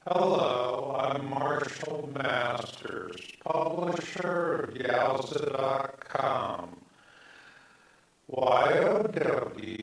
Hello, I'm Marshall Masters, publisher of Yowza.com. YOW.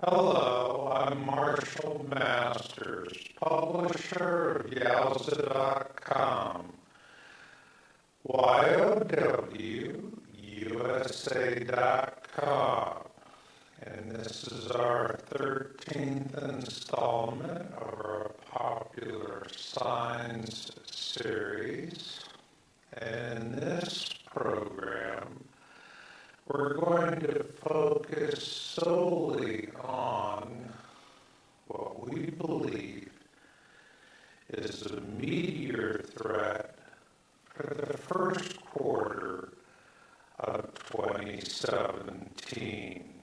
Hello, I'm Marshall Masters, publisher of Yowza.com. YOW, and this is our 13th installment of our popular science series. In this program, we're going to focus solely on what we believe is a meteor threat for the first quarter of 2017.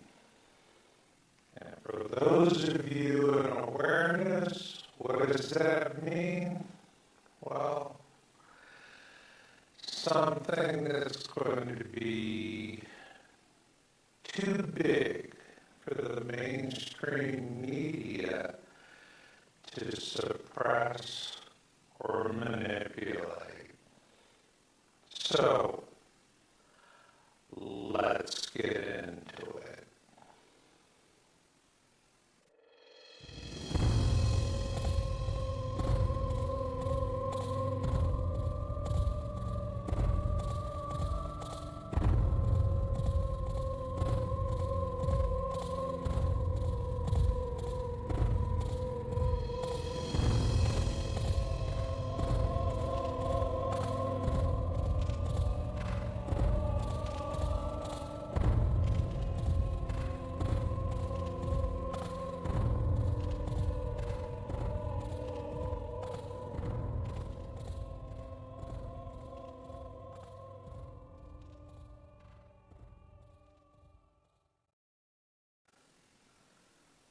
And for those of you in awareness, what does that mean? Well, something that's going to be too big for the mainstream media to suppress or manipulate. So, let's get into it.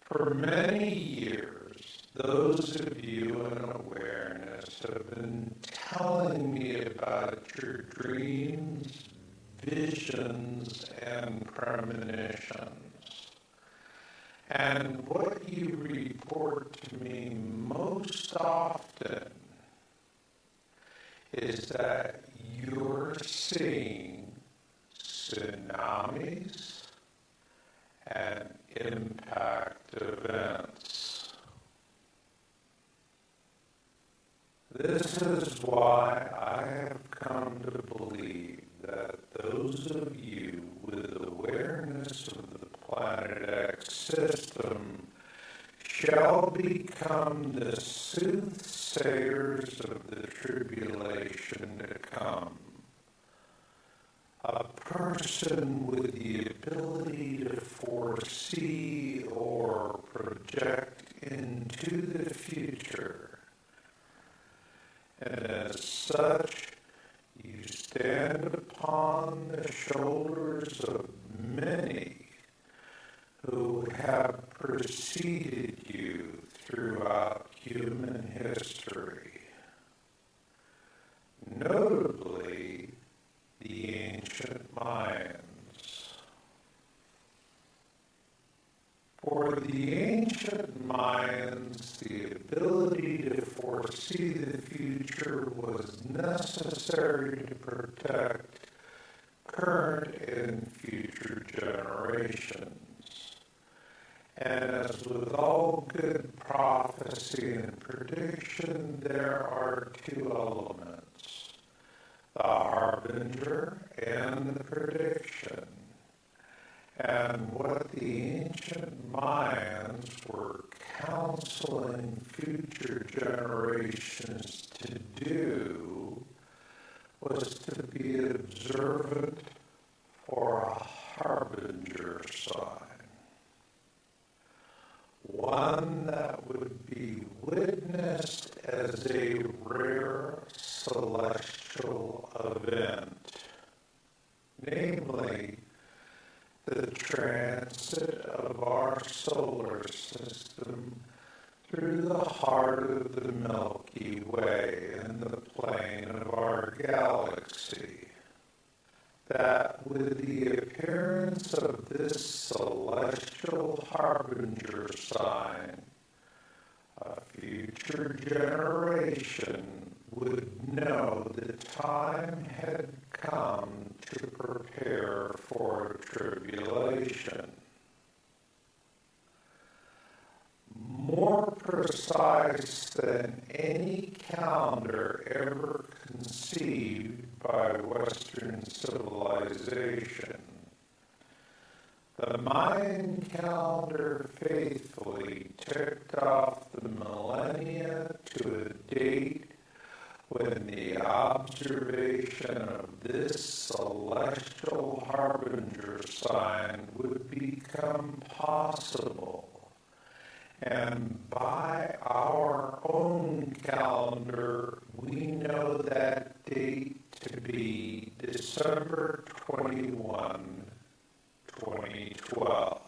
For many years, those of you in awareness have been telling me about your dreams, visions, and premonitions. And what you report to me most often is that you're seeing tsunamis and impact events. This is why I have come to believe that those of you with awareness of the Planet X system shall become the soothsayers of the tribulation to come. A person with the ability to foresee or project into the future. And as such, you stand upon the shoulders of many who have preceded you throughout human history. Notably, the ancient Mayans. For the ancient Mayans, the ability to foresee the future was necessary to protect current and future generations. And as with all good prophecy and prediction, there are two elements: the harbinger and the prediction. And what the ancient Mayans were counseling future generations to do was to be observant for a harbinger sign, one that would be witnessed as a rare celestial event, namely the transit of our solar system through the heart of the Milky Way and the plane of our galaxy, that with the appearance of this celestial harbinger sign, a future generation would know the time had come to prepare for tribulation. More precise than any calendar ever conceived by Western civilization, the Mayan calendar faithfully ticked off the millennia to a date when the observation of this celestial harbinger sign would become possible. And by our own calendar, we know that date to be December 21, 2012.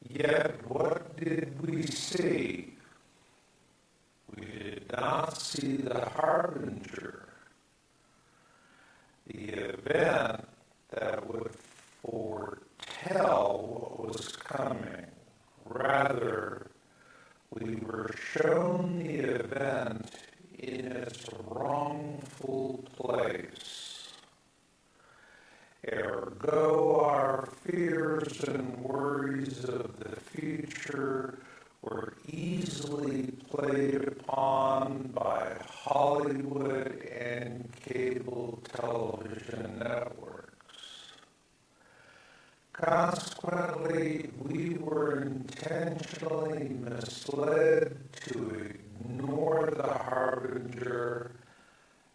Yet what did we see? We did not see the harbinger, the event that would foretell what was coming. Rather, we were shown the event in its wrongful place. Ergo, our fears and worries of the future were easily played upon by Hollywood and cable television networks. Consequently, we were intentionally misled to ignore the harbinger,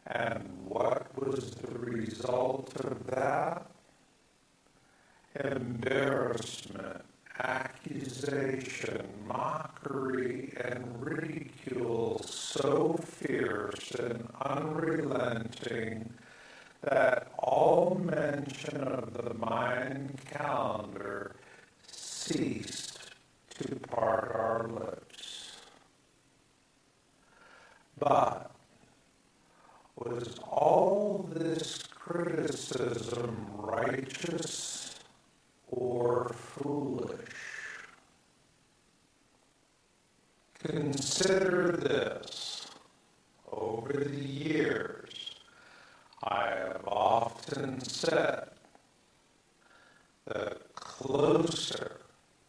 and what was the result of that? Embarrassment, accusation, mockery, and ridicule so fierce and unrelenting that all mention of the Mayan calendar ceased to part our lips. But was all this criticism righteous or foolish? Consider this. Over the years, I have often said that closer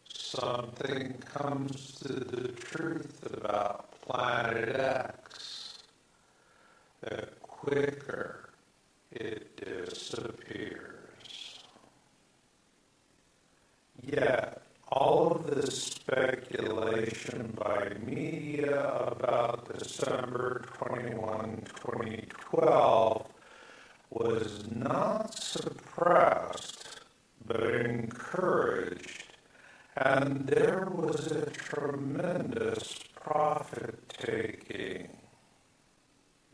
something comes to the truth about Planet X, the quicker it disappears. Yet, all of this speculation by media about December 21, 2012 was not suppressed, but encouraged, and there was a tremendous profit-taking.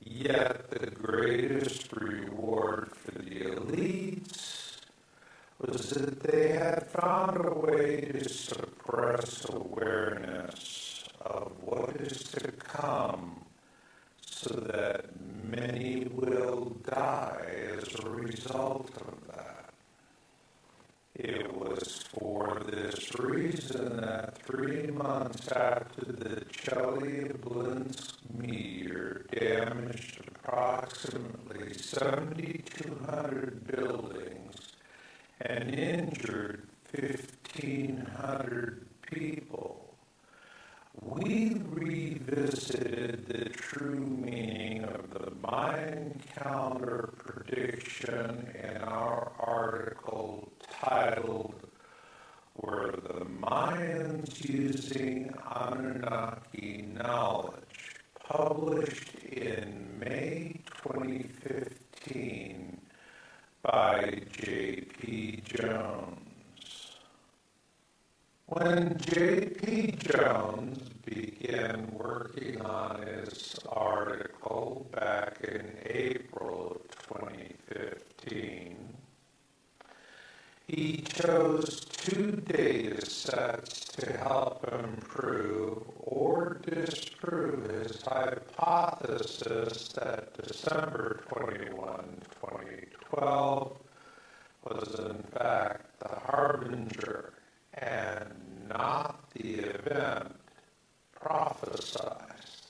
Yet the greatest reward for the elites was that they had found a way to suppress awareness of what is to come, so that many will die as a result of that. It was for this reason that 3 months after the Chelyabinsk meteor damaged approximately 7,200 buildings and injured 1,500 people, we revisited the true meaning of the Mayan calendar prediction in our article titled, "Were the Mayans Using Anunnaki Knowledge?" published in May 2015 by J.P. Jones. When J.P. Jones began working on his article back in April of 2015, He chose two data sets to help improve or disprove his hypothesis that December 21, 2012 was in fact the harbinger and not the event prophesized.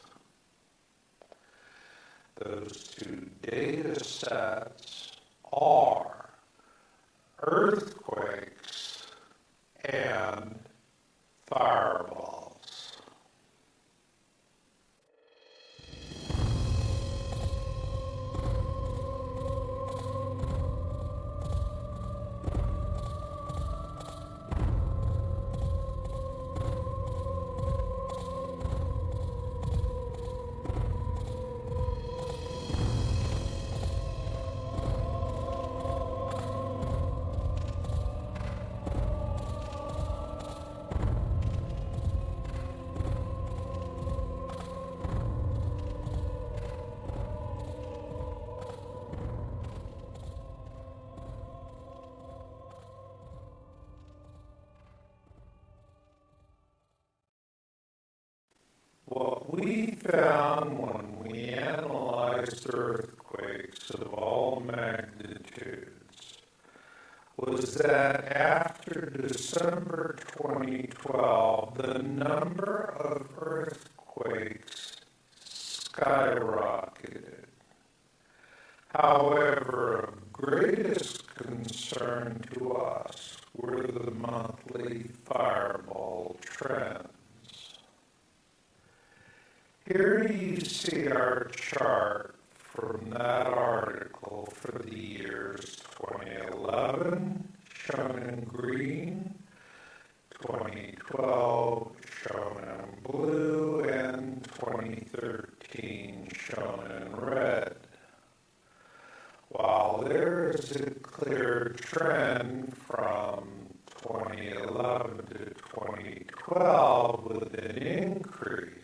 Those two data sets are earthquakes and fireballs. What we found when we analyzed earthquakes of all magnitudes was that after December 2012, the number of earthquakes skyrocketed. However, of greatest concern to us were the monthly fireball trends. Here you see our chart from that article for the years 2011, shown in green, 2012, shown in blue, and 2013, shown in red. While there is a clear trend from 2011 to 2012 with an increase,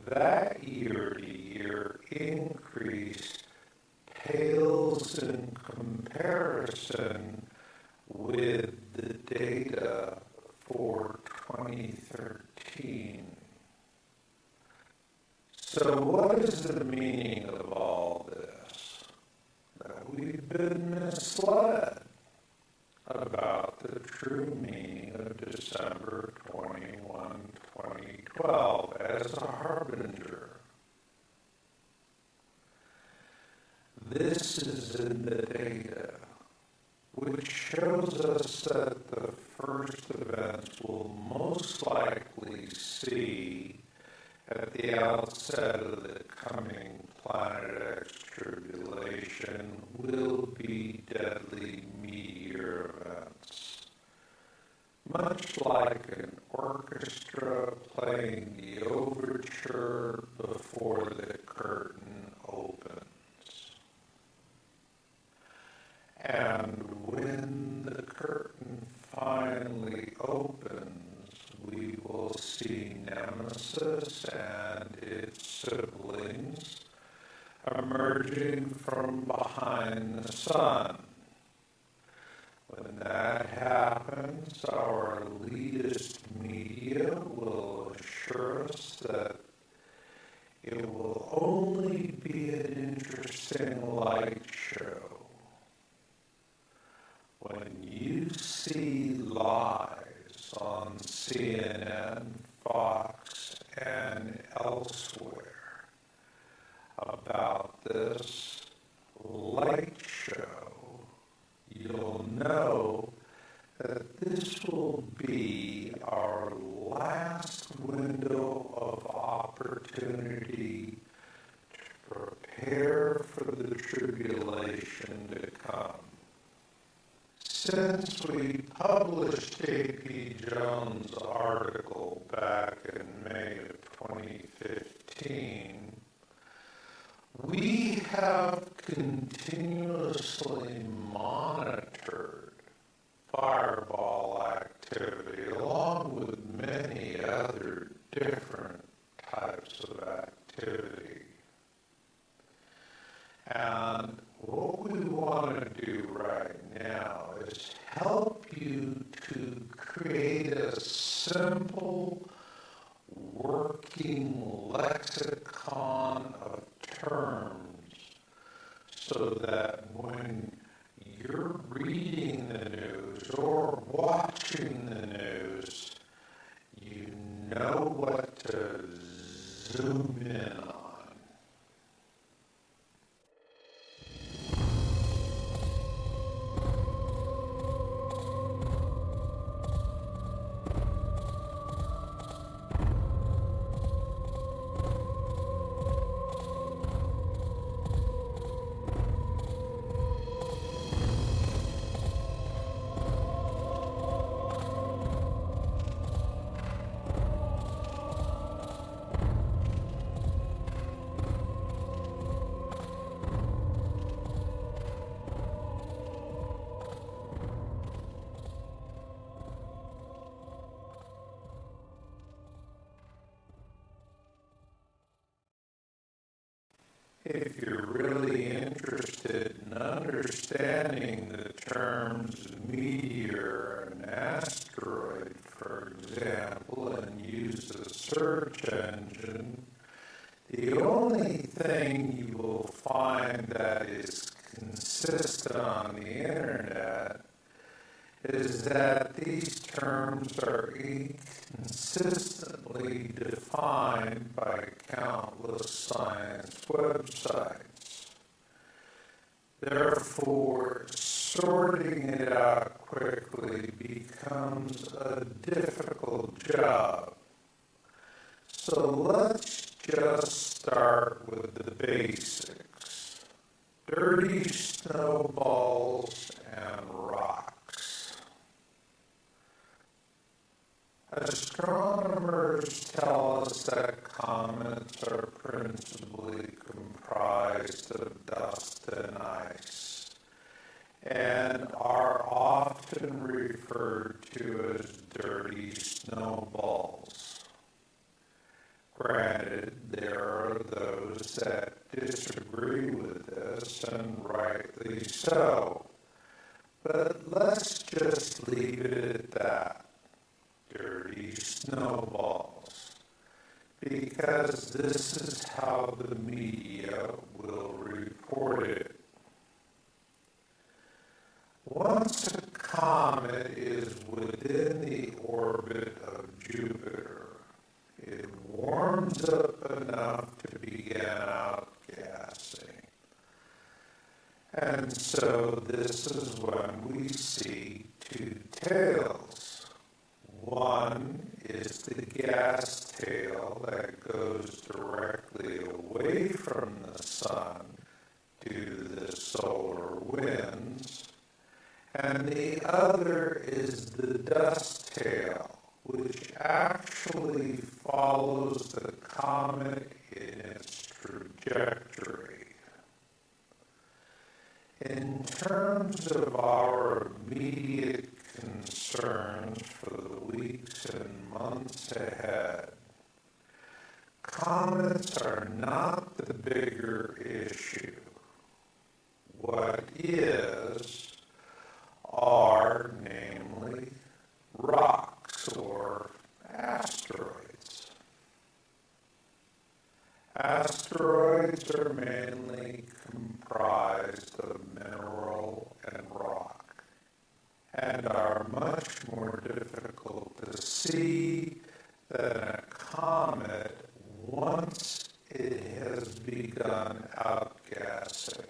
that year-to-year increase pales in comparison with the data for 2013. So what is the meaning of all this? That we've been misled about the true meaning of December 21, 2012 as a harbinger. This is in the data, which shows us that the first events we'll most likely see at the outset of the coming Planet X tribulation will be deadly meteor events. Much like an orchestra playing the overture before the curtain opens. And when the curtain finally opens, we will see Nemesis and its siblings emerging from behind the sun. When that happens, our elitist media will assure us that it will only be an interesting light show. When you see lies on CNN, Fox, and elsewhere about this light show, you'll know that this will be our last window of opportunity to prepare for the tribulation to come. Since we published A.P. Jones' article back in May of 2015, we have continuously monitored fireball activity along with many other different types of activity. And what we want to do right now when you're reading the news or watching the news, you know what to zoom in on. If you're really interested in understanding the terms meteor and asteroid, for example, and use a search engine, the only thing you will find that is consistent on the internet is that these terms are inconsistently defined by countless science websites. Therefore, sorting it out quickly becomes a difficult job. So let's just start with the basics: dirty snowballs and rocks. Astronomers tell us that comets are principally comprised of dust and ice, and are often referred to as dirty snowballs. Granted, there are those that disagree with this, and rightly so, but let's just leave it at that. Dirty snowballs, because this is how the media will report it. Once a comet is within the orbit of Jupiter, it warms up enough to begin outgassing. And so this is when we see two tails. One is the gas tail that goes directly away from the sun due to the solar winds, and the other is the dust tail, which actually follows the comet in its trajectory. In terms of our immediate concerns for the weeks and months ahead, comets are not the bigger issue. What is are, namely, rocks or asteroids. Asteroids are mainly comprised of mineral and rock, and are much more difficult to see than a comet once it has begun outgassing.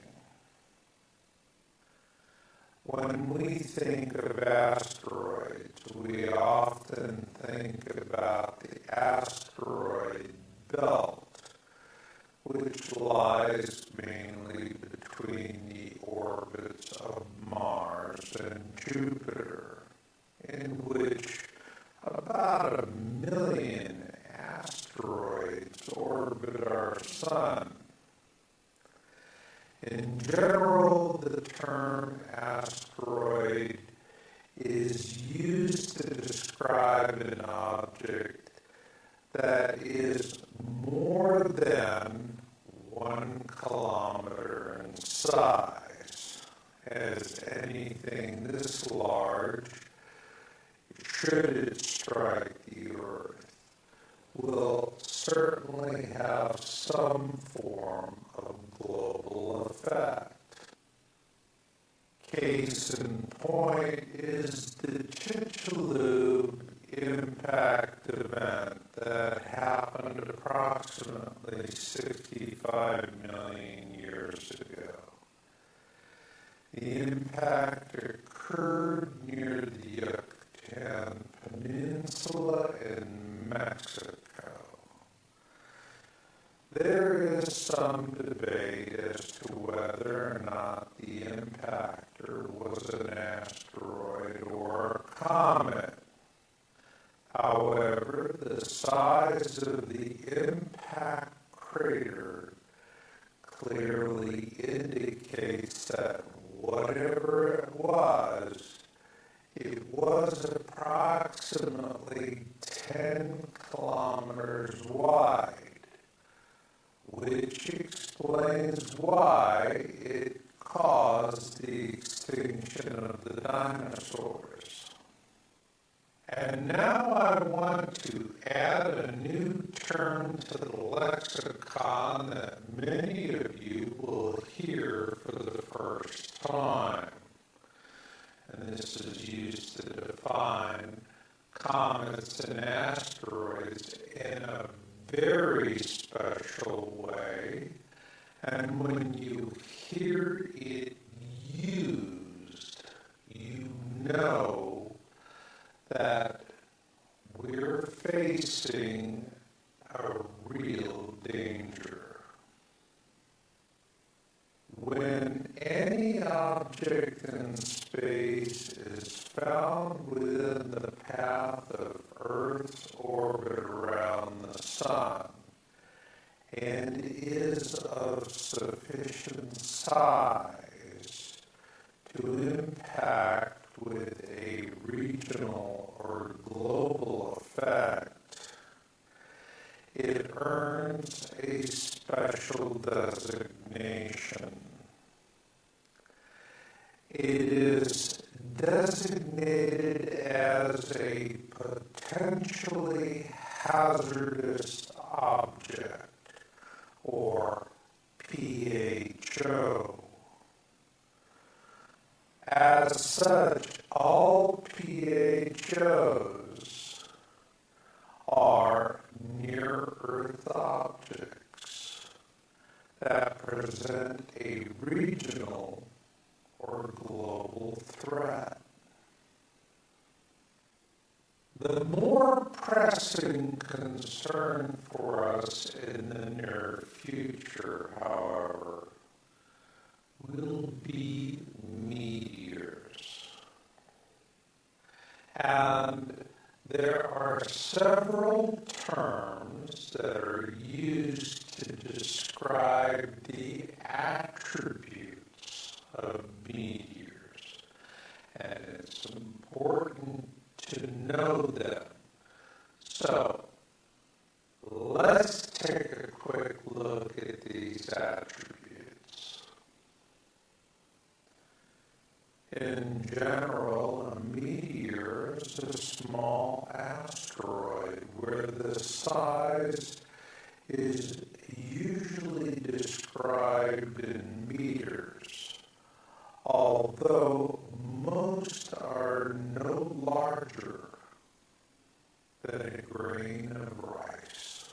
When we think of asteroids, we often think about the asteroid belt, which lies mainly between the orbits of Mars and Jupiter, in which about 1 million asteroids orbit our Sun. In general, the term asteroid is used to describe an object that is more than 1 kilometer in size, as anything this large, should it strike the Earth, will certainly have some form of global effect. Case in point is the Chicxulub impact event that happened approximately 65 million years ago. The impact occurred near the Yucatan Peninsula in Mexico. There is some debate as to whether or not the impactor was an asteroid or a comet. However, the size of the impact crater clearly indicates that whatever it was approximately 10 kilometers wide, which explains why it caused the extinction of the dinosaurs. And now I want to add a new term to the lexicon that many of you will hear for the first time. And this is used to define comets and asteroids in a very special way. And when you hear it used, you know that we're facing a real danger. When any object in space is found within the path of Earth's orbit around the Sun and is of sufficient size to impact with a regional or global effect, it earns a special designation. It is designated as a potentially hazardous object, or PHO. As such, all PHOs are near-Earth objects that present a regional or global threat. The more pressing concern for us in the near future, however, will be meteors. And there are several terms that are used to describe the attributes of meteors. And it's important to know them. So, let's take a quick look at these attributes. In general, a meteor is a small asteroid where the size is usually described in meters, although most are no larger than a grain of rice.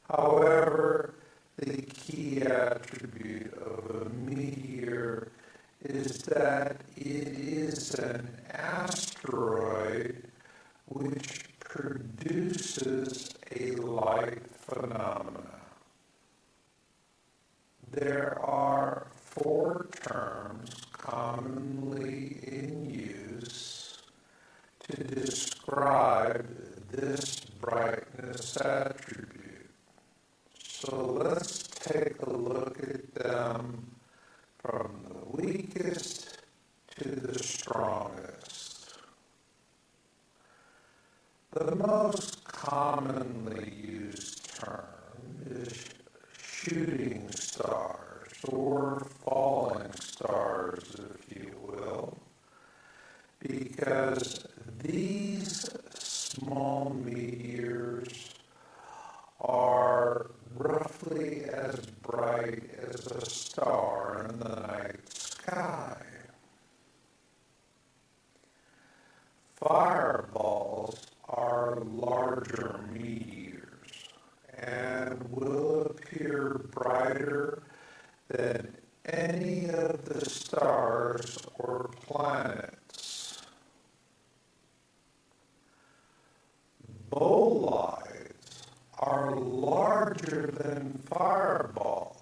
However, the key attribute of a meteor is that it is an asteroid which produces a light phenomena. There are 4 terms commonly in use to describe this brightness attribute. So let's take a look at them from the weakest to the strongest. The most commonly used term is shooting stars, or falling stars, if you will, because these small meteors are roughly as bright as a star in the night sky. Fireballs are larger meteors and will appear brighter than any of the stars or planets. Bolides are larger than fireballs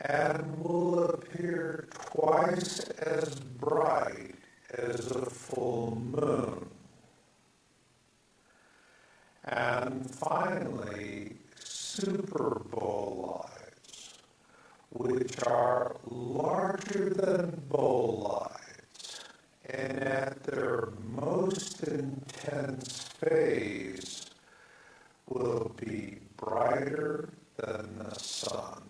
and will appear twice as bright as a full moon. And finally, superbolides, which are larger than bolides and at their most intense phase will be brighter than the sun.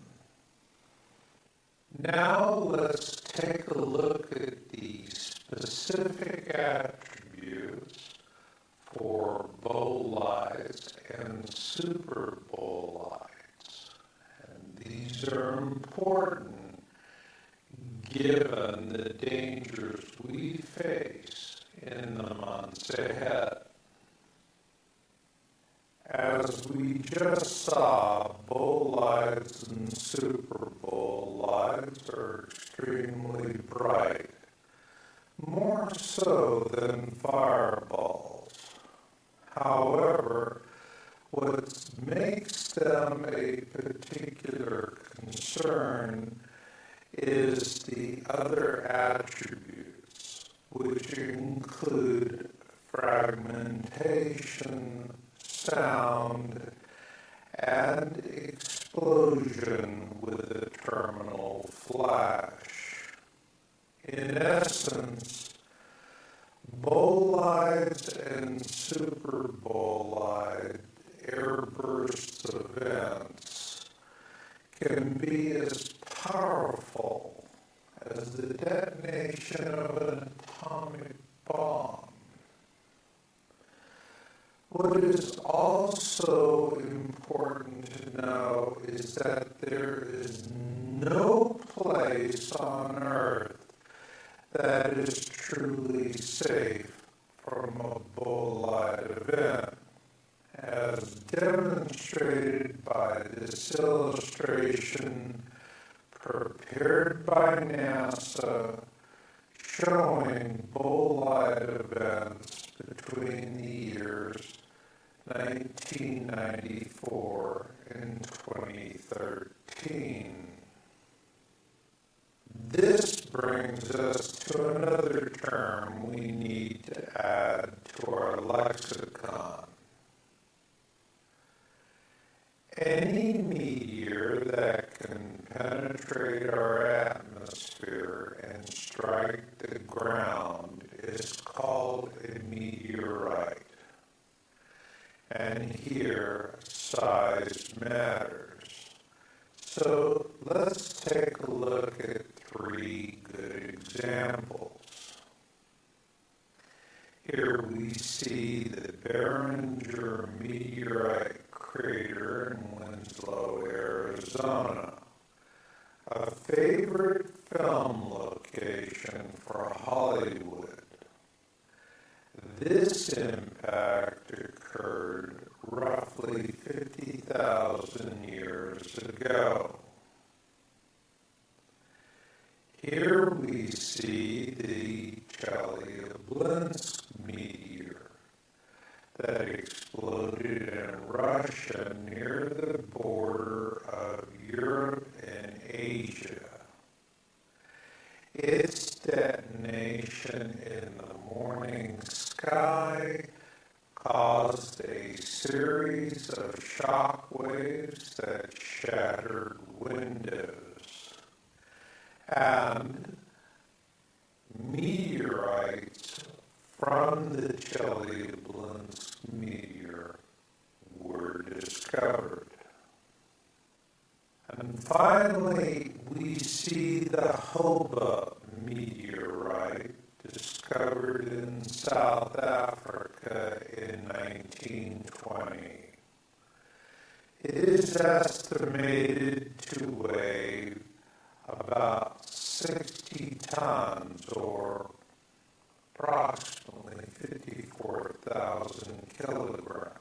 Now let's take a look at the specific attributes for bolides and superbolides. And these are important given the dangers we face in the months ahead. As we just saw, bolides and superbolides are extremely bright, more so than fireballs. However, what makes them a particular concern is the other attributes, which include fragmentation, sound, and explosion with a terminal flash. In essence, bolides and superbolide airburst events can be as powerful as the detonation of an atomic bomb. What is also important to know is that there is no place on Earth that is truly safe from a bolide event, as demonstrated by this illustration prepared by NASA showing bolide events between the years 1994 and 2013. This brings us to another term we need to add to our lexicon. Any meteor that can penetrate our atmosphere and strike the ground is called a meteorite. And here, size matters. So let's take a look at three good examples. Here we see the Barringer meteorite crater in Winslow, Arizona, a favorite film location for Hollywood. This impact occurred roughly 50,000 years ago. Here we see the Chelyabinsk meteor that exploded in Russia near the border of Europe and Asia. Its detonation in the morning sky caused a series of shock waves that shattered windows, and meteorites from the Chelyabinsk meteor were discovered. And finally, we see the Hoba meteorite discovered in South Africa in 1920. It is estimated to weigh about 60 tons, or approximately 54,000 kilograms.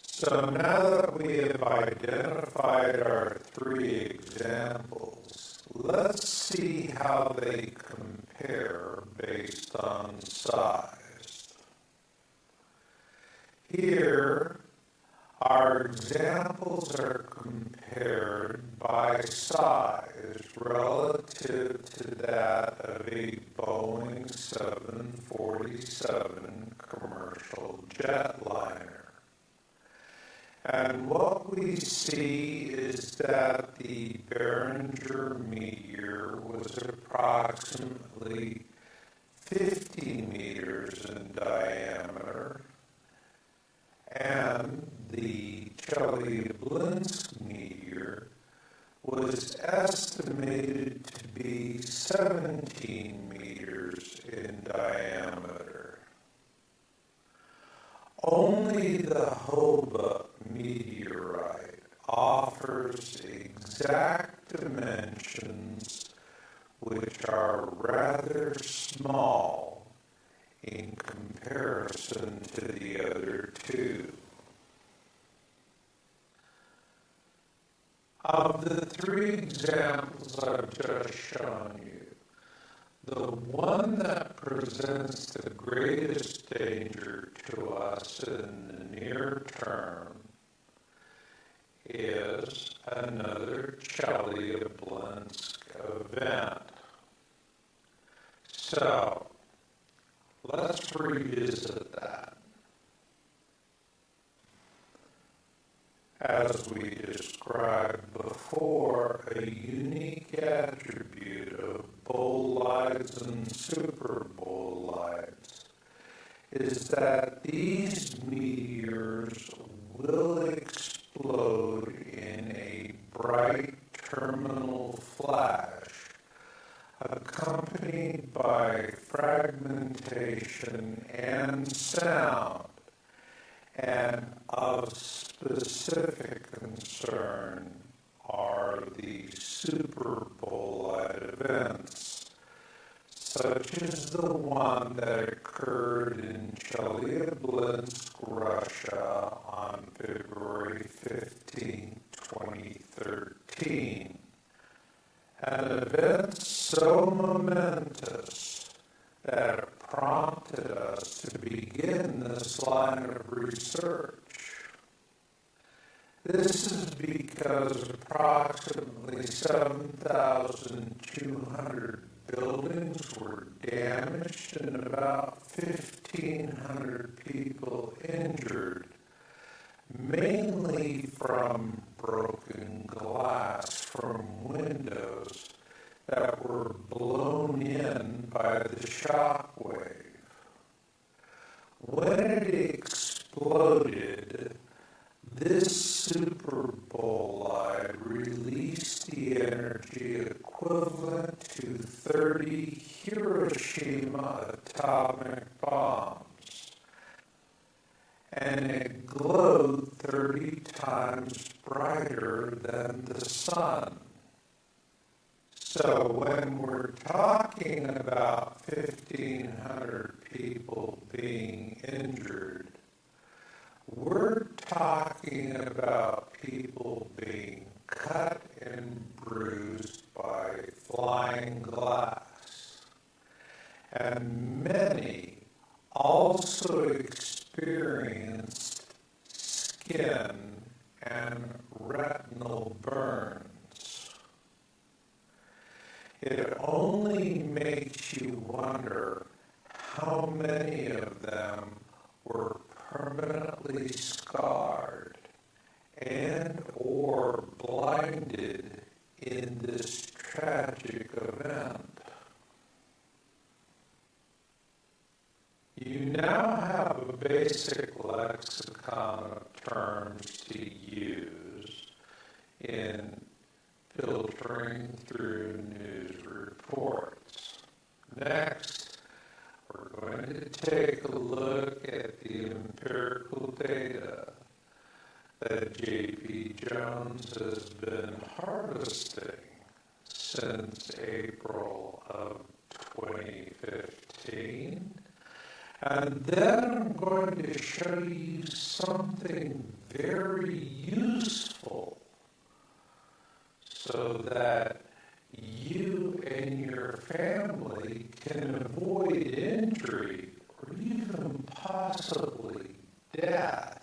So now that we have identified our three examples, let's see how they compare based on size. Here, our examples are compared by size relative to that of a Boeing 747 commercial jetliner. And what we see is that the Behringer Meteor was approximately 50 meters in diameter, and the Chelyabinsk Meteor was estimated to be 17 meters in diameter. Only the Hobart meteorite offers exact dimensions which are rather small in comparison to the other two. Of the three examples I've just shown you, the one that presents the greatest danger to us in the near term is another Chelyabinsk event. So, let's revisit that. As we described before, a unique attribute of bolides and superbolides is that these meteors will explode in a bright terminal flash, accompanied by fragmentation and sound, and of specific concern are the superbolide events, such as the one that occurred in Chelyabinsk, Russia on February 15, 2013, an event so momentous that it prompted us to begin this line of research. This is because approximately 7,200 buildings were damaged and about 1,500 people injured, mainly from broken glass from windows that were blown in by the shock wave. When it exploded, this superbolide released the energy equivalent to 30 Hiroshima atomic bombs, and it glowed 30 times brighter than the sun. So when we're talking about 1,500 people being injured, we're talking about people being cut and bruised by flying glass. And many also experienced skin and retinal burns. It only makes you wonder how many of them were permanently scarred and or blinded in this tragic event. You now have a basic lexicon of terms to use in filtering through news reports. Next, we're going to take a look at the empirical data that J.P. Jones has been harvesting since April of 2015. And then I'm going to show you something very useful so that you and your family can avoid injury or even possibly death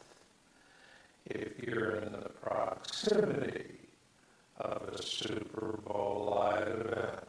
if you're in the proximity of a Super Bowl live event.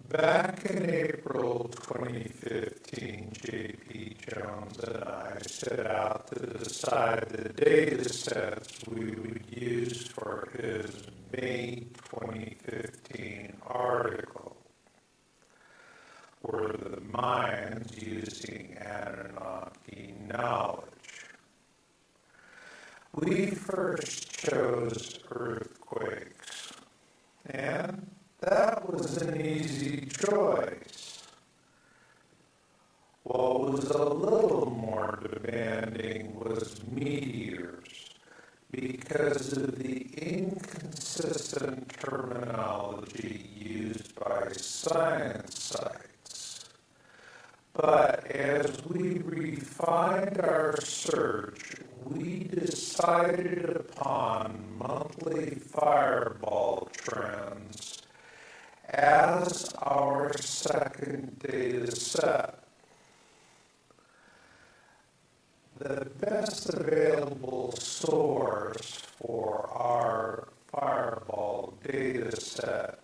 Back in April 2015, J.P. Jones and I set out to decide the data sets we would use for his May 2015 article. Were the mines using Anunnaki knowledge? We first chose earthquakes, and that was an easy choice. What was a little more demanding was meteors because of the inconsistent terminology used by science sites. But as we refined our search, we decided upon monthly fireball trends as our second data set. The best available source for our fireball data set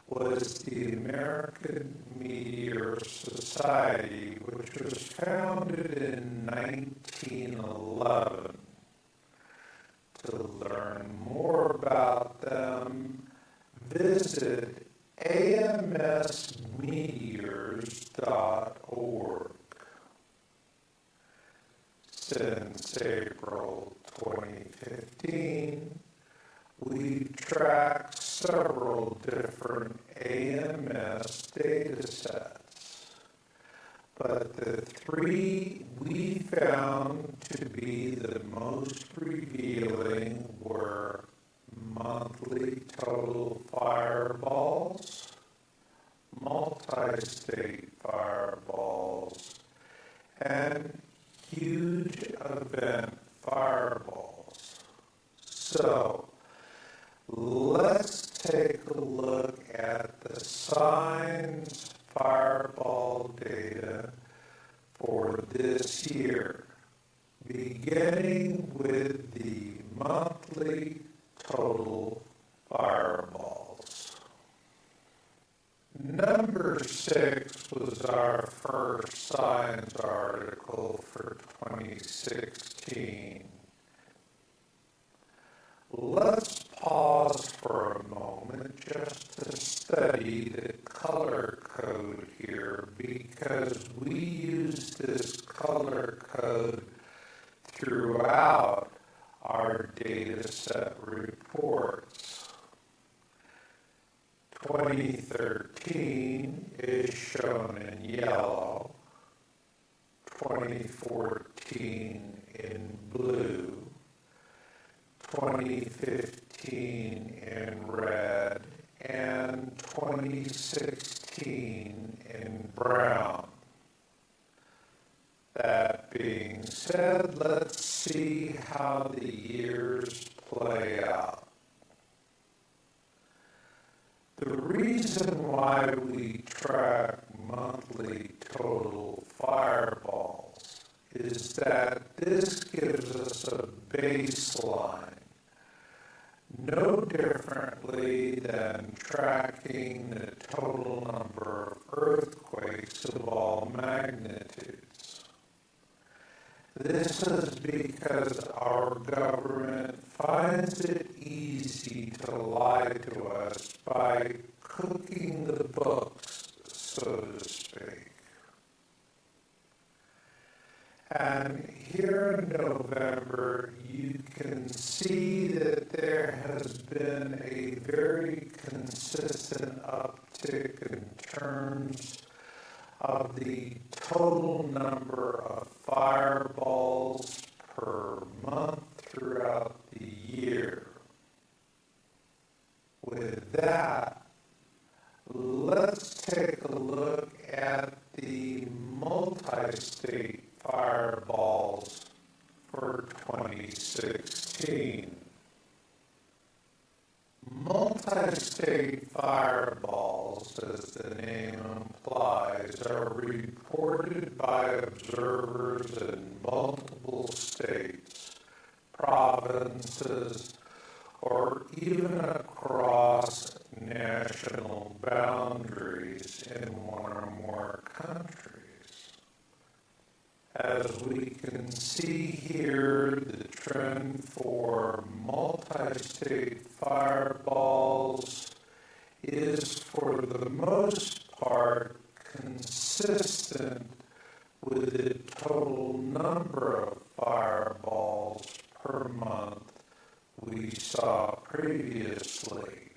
was the American Meteor Society, which was founded in 1911. To learn more about them, visit amsmeteors.org. Since April 2015, we've tracked several different AMS data sets, but the three we found to be the most revealing were monthly total fireballs, multi-state fireballs, and huge event fireballs. So let's take a look at the signs fireball data for this year, beginning with the monthly total fireballs. Number 6 was our first science article for 2016. Let's pause for a moment just to study the color code here, because we use this color code throughout our data set reports. 2013 is shown in yellow, 2014 in blue, 2015 in red, and 2016 in brown. That being said, let's see how the years play out. The reason why we track monthly total fireballs is that this gives us a baseline, no differently than tracking the total number of earthquakes of all magnitudes. This is because our government finds it easy to lie to us by cooking the books, so to speak. And here in November, you can see that there has been a very consistent uptick in terms of the total number of fireballs per month throughout the year. With that, let's take a look at the multi-state fireballs for 2016. Multi-state fireballs, as the name implies, are reported by observers in multiple states, provinces, or even across national boundaries in one or more countries. As we can see here, the trend for multi-state fireballs is for the most part consistent with the total number of fireballs per month we saw previously.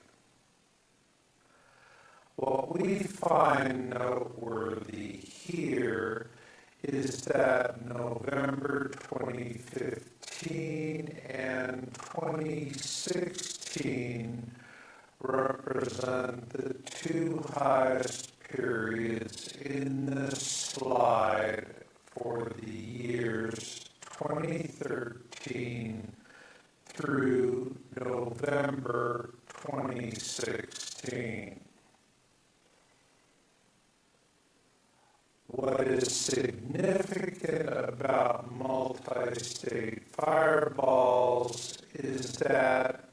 What we find noteworthy here is that November 2015 and 2016 represent the two highest periods in this slide for the years 2013 through November 2016. What is significant about multi-state fireballs is that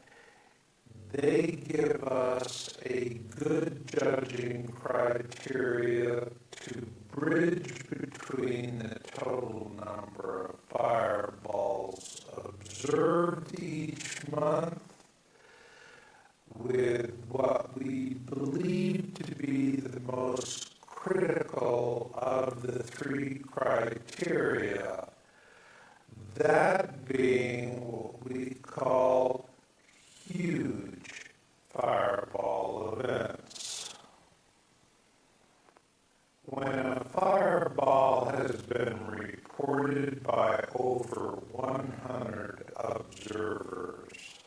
they give us a good judging criteria to bridge between the total number of fireballs observed each month with what we believe to be the most critical of the three criteria, that being what we call huge fireball events. When a fireball has been reported by over 100 observers,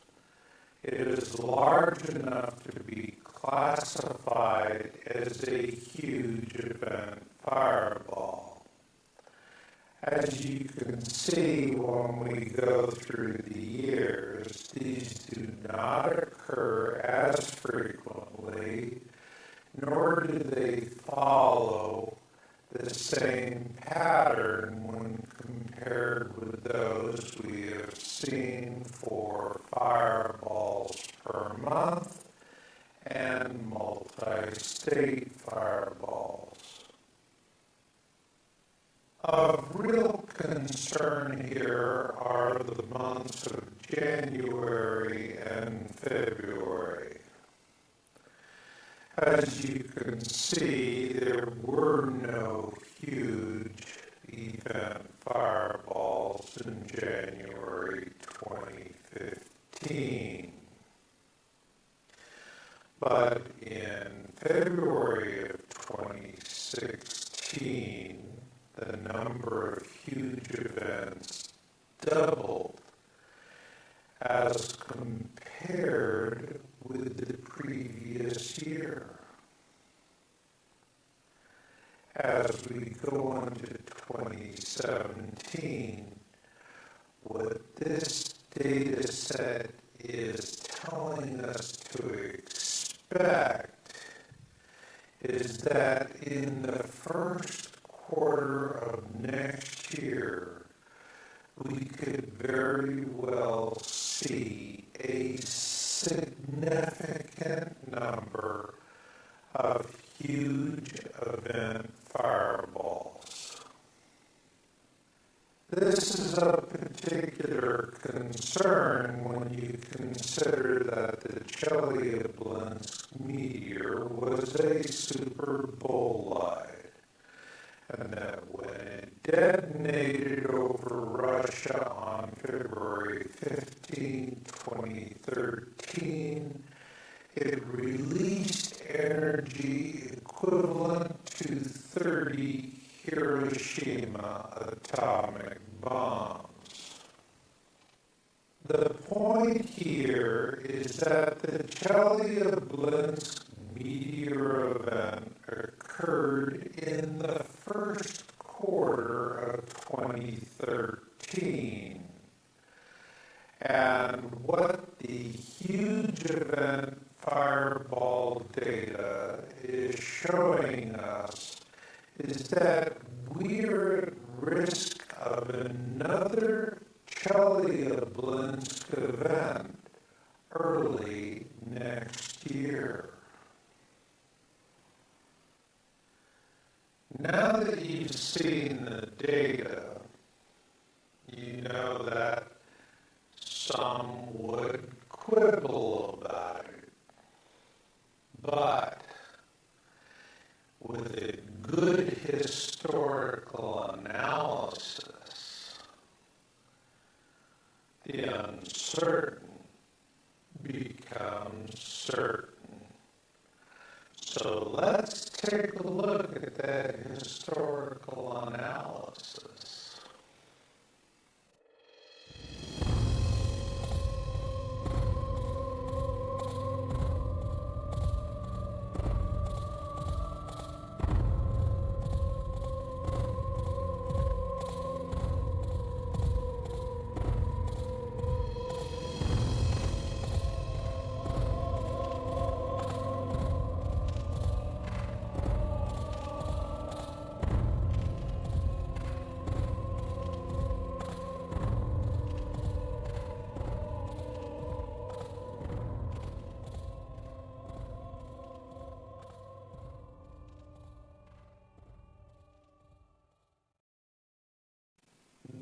it is large enough to be classified as a huge event fireball. As you can see when we go through the years, these do not occur as frequently, nor do they follow the same pattern when compared with those we have seen for fireballs per month and multi-state fireballs. Of real concern here are the months of January and February. As you can see, there were no huge event fireballs in January 2015. But in February of 2016, the number of huge events doubled as compared with the previous year. As we go on to 2017, what this data set is telling us to expect is that in the first quarter of next year, we could very well see a significant number of huge event fireballs. This is of particular concern when you consider that the Chelyabinsk meteor was a super bolide, and that when it detonated over Russia on February 15, 2013, it released energy equivalent to 30 Hiroshima atomic bombs. The point here is that the Chelyabinsk meteor event occurred in the first quarter of 2013. And what the huge event fireball data is showing us is that we're at risk of another Chelyabinsk event early next year. Now that you've seen the data, you know that some would quibble about it, but with a good historical analysis, the uncertain becomes certain. So let's take a look at that historical analysis.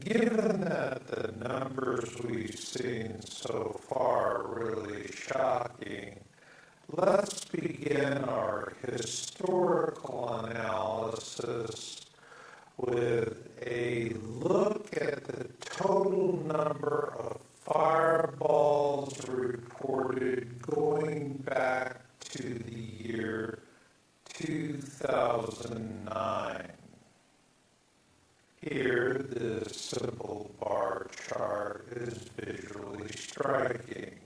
Given that the numbers we've seen so far are really shocking, let's begin our historical analysis with a look at the total number of fireballs reported going back to the year 2009. Here, this simple bar chart is visually striking.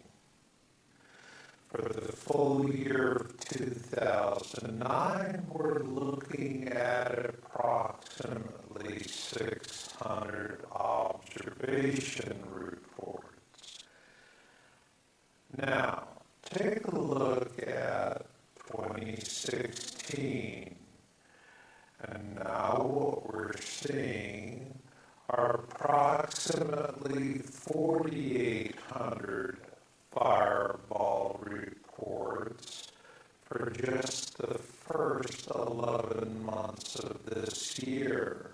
For the full year of 2009, we're looking at approximately 600 observation reports. Now, take a look at 2016. And now what we're seeing are approximately 4,800 fireball reports for just the first 11 months of this year.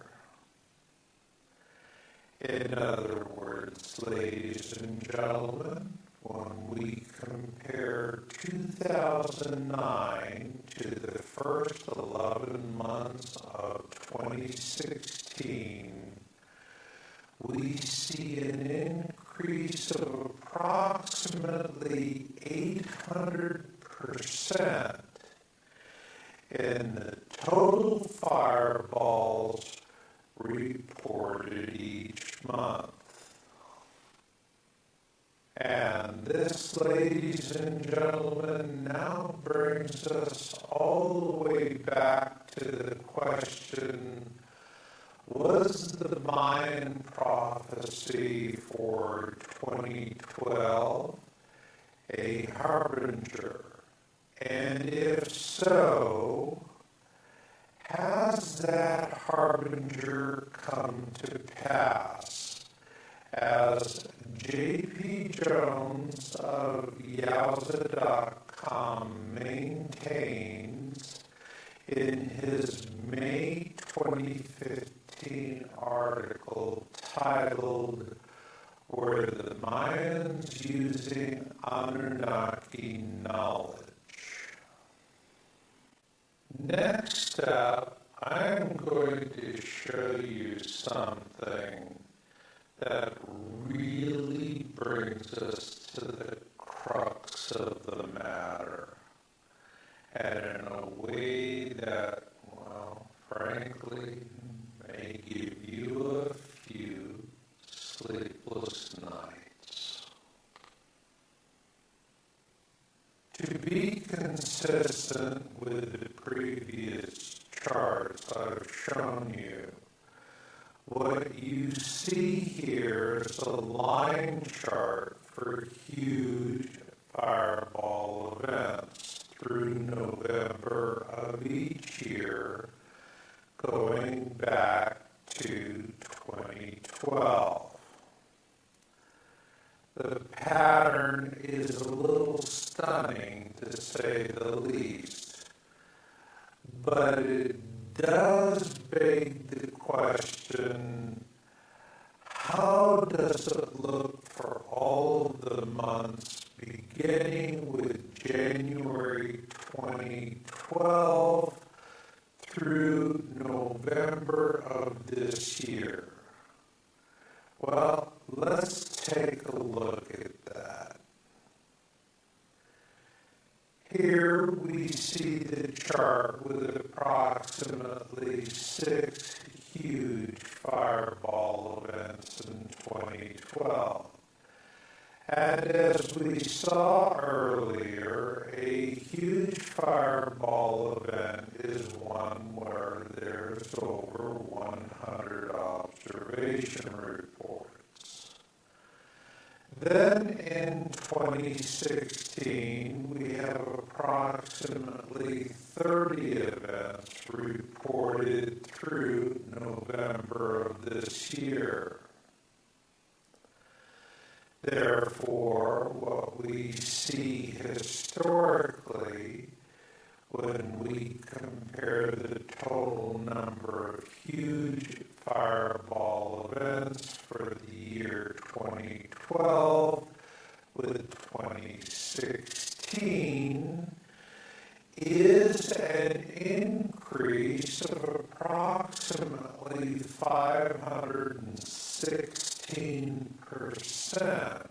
In other words, ladies and gentlemen, when we compare 2009 to the first 11 months of 2016, we see an increase of approximately 800% in the total fireballs reported each month. And this, ladies and gentlemen, now brings us all the way back to the question, was the Mayan prophecy for 2012 a harbinger? And if so, has that harbinger come to pass? as J.P. Jones of Yowza.com maintains in his May 2015 article titled "Were the Mayans Using Anunnaki Knowledge?" Next up, I'm going to show you something that really brings us to the crux of the matter, and in a way that, well, frankly, may give you a few sleepless nights. To be consistent with the previous charts I've shown you, what you see here is a line chart for huge fireball events through November of each year, going back to 2012. The pattern is a little stunning, to say the least, but it does beg the question, how does it look for all of the months beginning with January 2012 through November of this year? Well, let's take a look at that. Here we see the chart with approximately 6 huge fireball events in 2012. And as we saw earlier, a huge fireball event is one where there's over 100 observation reports. Then in 2016, we have approximately 30 events reported through November of this year. Therefore, what we see historically when we compare the total number of huge fireball events for the year 2012 with 2016 is an increase of approximately 516%.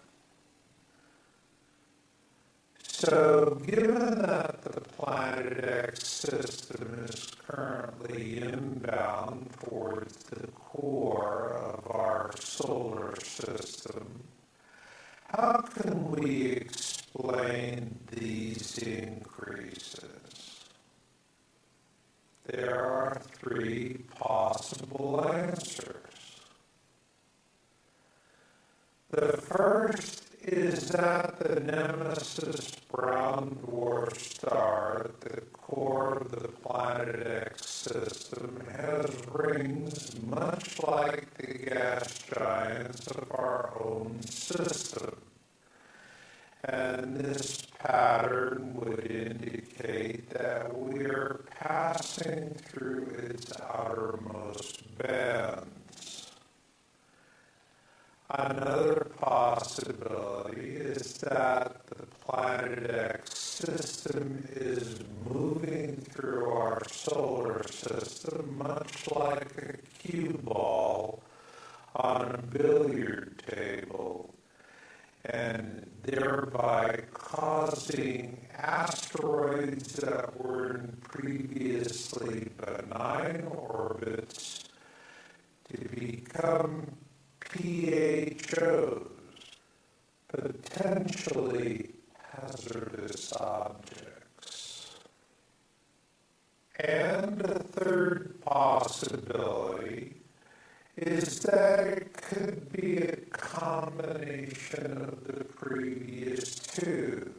So, given that the Planet X system is currently inbound towards the core of our solar system, how can we explain these increases? There are 3 possible answers. The first is that the Nemesis brown dwarf star at the core of the Planet X system has rings much like the gas giants of our own system. And this pattern would indicate that we are passing through its outermost bands. Another possibility is that the Planet X system is moving through our solar system much like a cue ball on a billiard table, and thereby causing asteroids that were in previously benign orbits to become PHOs, potentially hazardous objects. And a third possibility is that it could be a combination of the previous 2.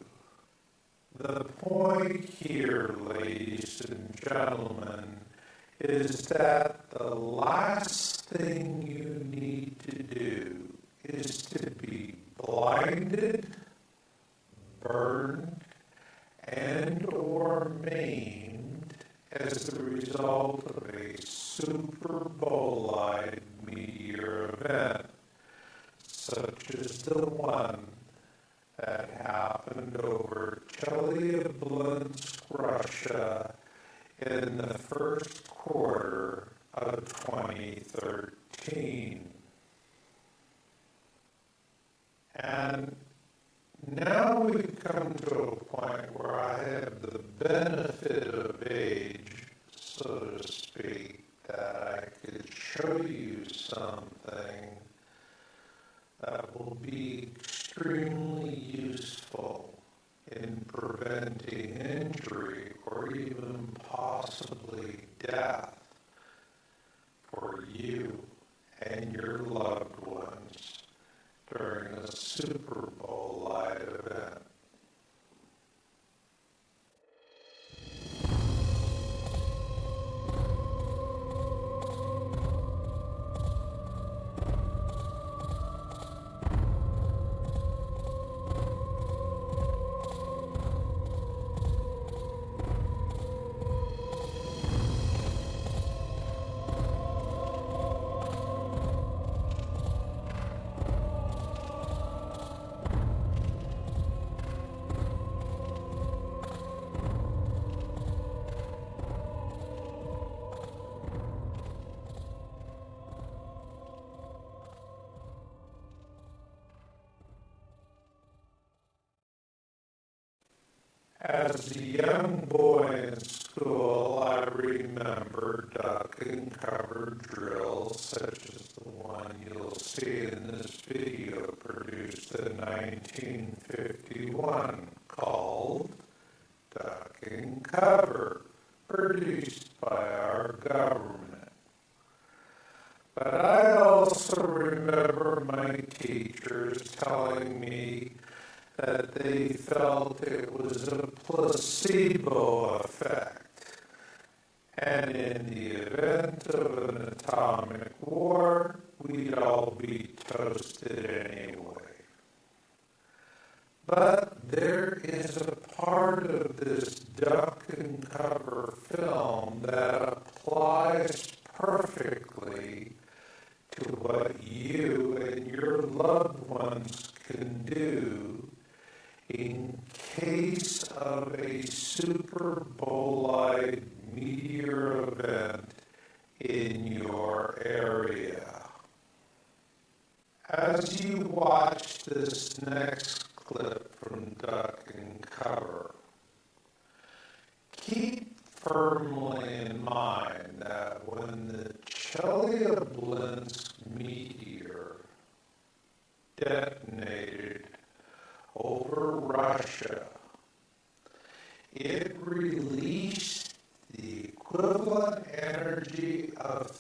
The point here, ladies and gentlemen, is that the last thing you need to do is to be blinded, burned, and or maimed as the result of a super bolide meteor event, such as the one that happened over Chelyabinsk, Russia in the first quarter of 2013. And now we've come to a point where I have the benefit of age, so to speak, that I could show you something that will be extremely useful in preventing injury or even possibly death for you and your loved ones during a Super Bowl live event. As a young boy in school, I remember duck and cover drills such as the one you'll see in this video produced in 1951 called Duck and Cover, produced by our government. But I also remember my teachers telling me that they felt it was a placebo effect, and in the event of an atomic war, we'd all be toasted anyway. But there is a part of this duck and cover film that applies perfectly to what you and your loved ones can do in case of a super bolide meteor event in your area. As you watch this next clip from Duck and Cover, keep firmly in mind that when the Chelyabinsk meteor detonated over Russia, it released the equivalent energy of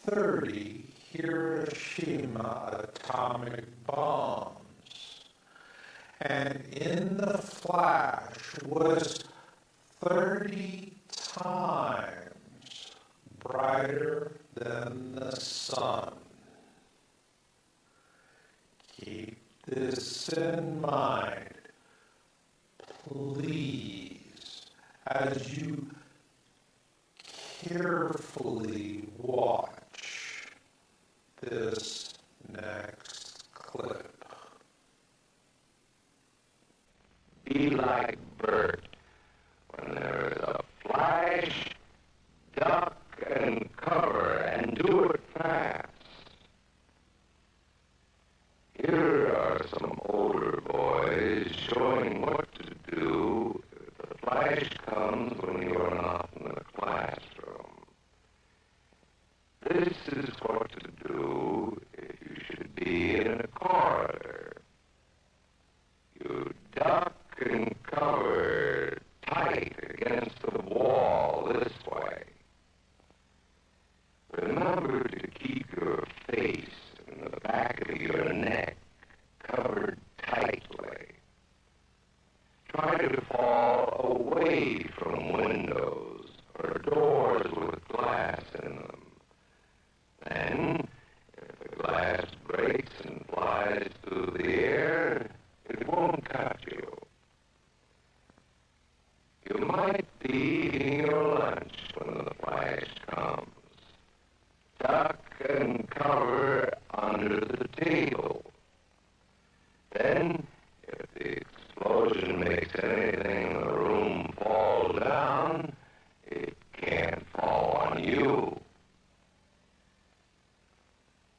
30 Hiroshima atomic bombs, and in the flash was 30 times brighter than the sun. Keep this in mind, please, as you carefully watch this next clip. Be like Bert. When there is a flash, duck and cover and do it fast. Here are some older boys showing what to do if the flash comes when you're not in the classroom. This is what to do if you should be in a corridor. You duck and cover tight against the wall this way. Remember to keep your face and the back of your neck covered tightly. Try to fall away from windows or doors with glass in them. Then, if the glass breaks and flies You might be eating your lunch when the flash comes. Duck and cover under the table. Then, if the explosion makes anything in the room fall down, it can't fall on you.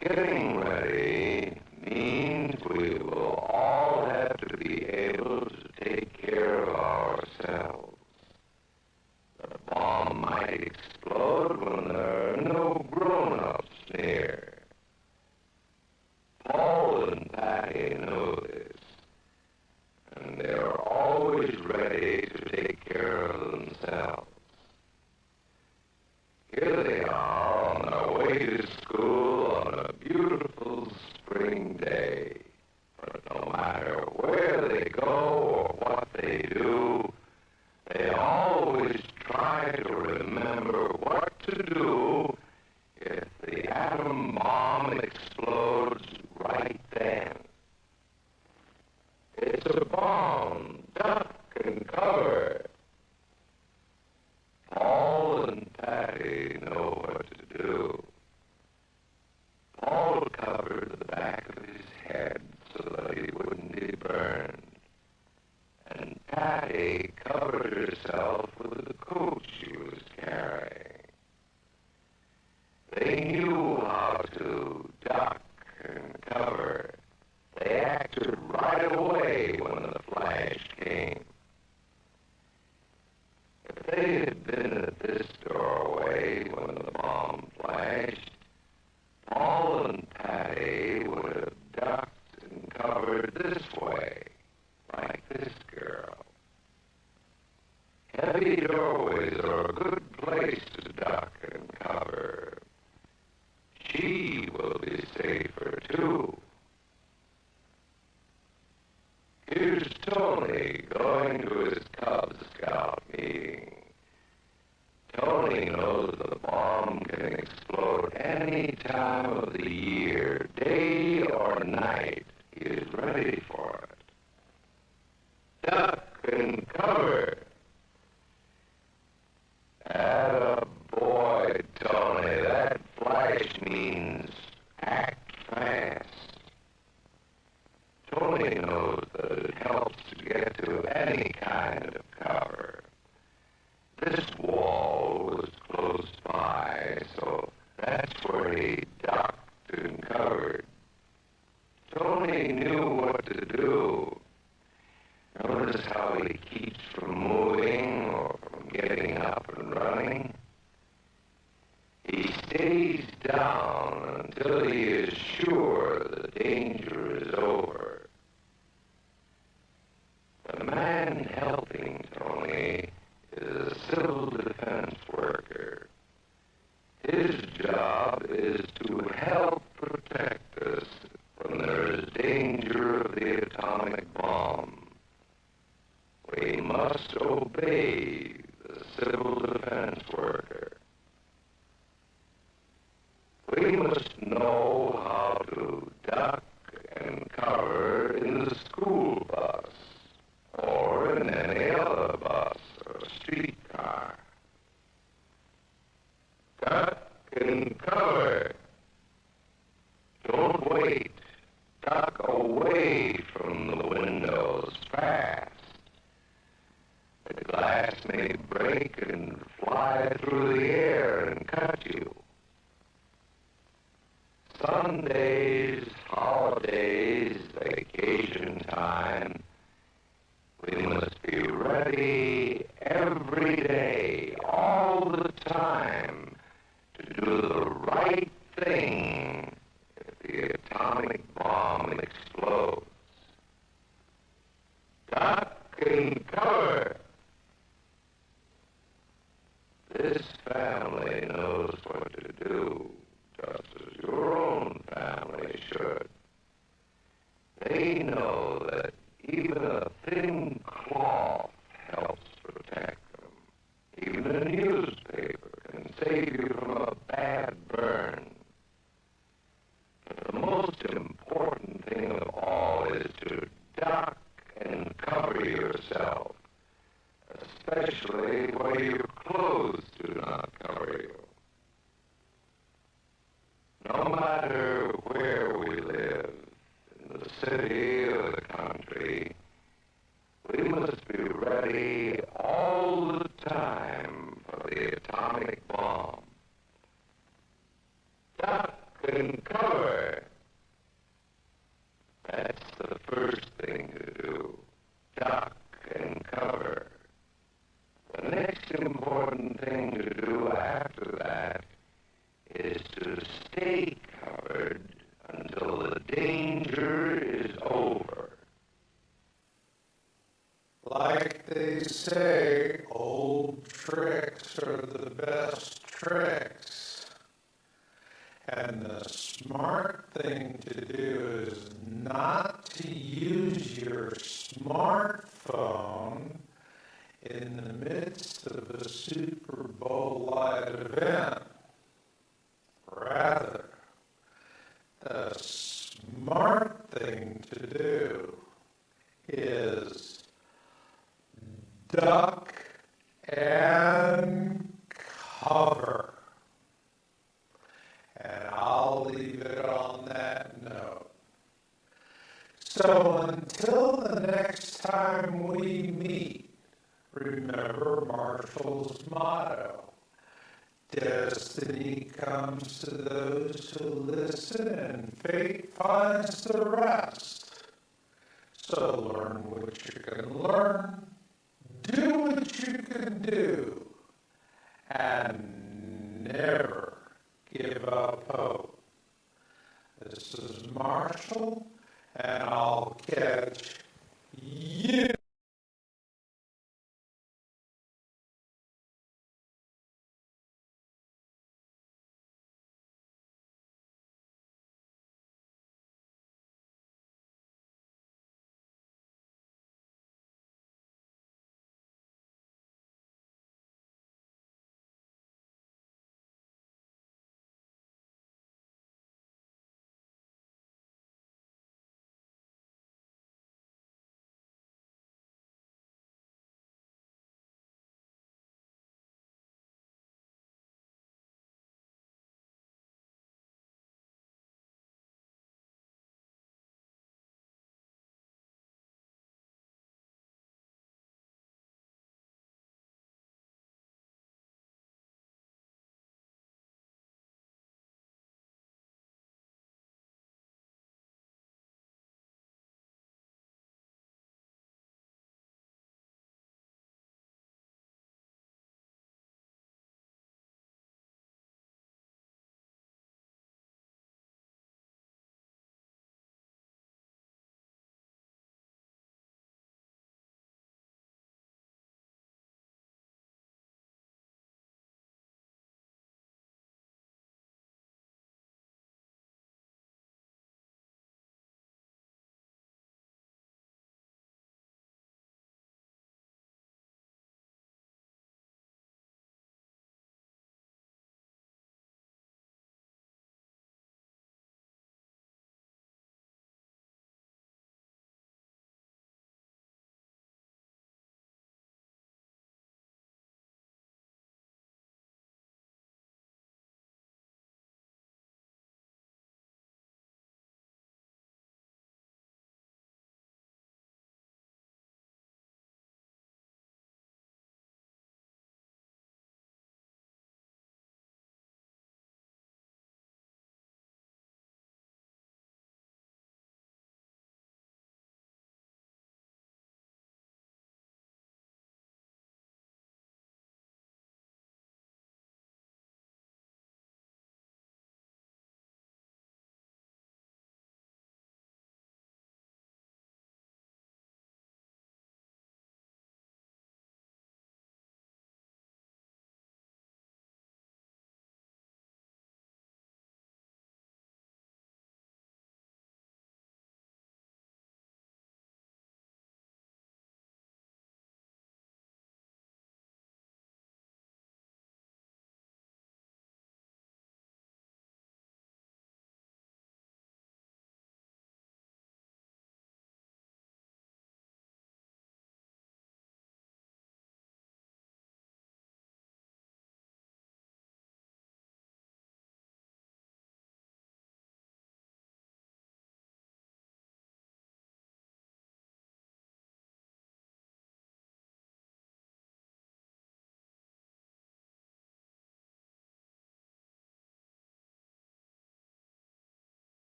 Getting ready means we will all have to be able to take care of ourselves. The bomb might explode when there are no grown-ups near. Paul and Patty know this, and they're always ready to take care of themselves. Here they are on their way to school on a beautiful spring day. But no matter where they go or what they do, they always try to remember what to do if the atom bomb explodes right then. It's a bomb. Duck and cover. Paul and Patty know what to do. Paul covered the back of his head so that he wouldn't be burned. And Patty covered herself with the coat she was carrying. They knew how to duck and cover. They acted right away when the flash came. If they had been at this doorway when the bomb flashed, Paul and Patty would have ducked and covered this way, like this girl. Heavy doorways are a good place to duck and cover. She will be safer, too. Here's Tony going to his Cub Scout meeting. Tony knows the bomb can explode any time of the year, day or night. He is ready for it. Duck and cover. Atta boy, Tony, that flash means act fast. Tony knows that it helps to get to any kind of cover. This wall was close by, so that's where he ducked and covered. Tony knew what to do. Notice how he keeps from moving or from getting up and running. He stays down until he is sure the danger is over. The man helping Tony is a civil defense worker. His job is to help protect us when there is danger of the atomic bomb. We must obey the civil defense worker. We must know how to duck and cover in the school bus or in any other bus or streetcar. Duck and cover. Don't wait. Duck away from the windows fast. The glass may break and fly through the air and cut you. Sundays, holidays, vacation time, we must be ready every day, all the time, to do the right thing if the atomic bomb explodes. Duck and cover. This family knows what to do, just as your own family should. They know that even a thin cloth helps protect them. Even a newspaper can save you from a bad burn. But the most important especially where your clothes do not cover you. No matter where we live, in the city or the country, we must be ready all the time for the atomic bomb. Duck and cover. That's the first thing to do. Duck and cover. The next important thing to do after that is to stay covered until the danger is over. Like they say, old tricks are the best tricks. And the smart thing to do is not to use your smartphone in the midst of a Super Bowl-like event. Rather, the smart thing to do is duck and cover. And I'll leave it on that note. So until the next time we meet, remember Marshall's motto: destiny comes to those who listen, and fate finds the rest. So learn what you can learn, do what you can do,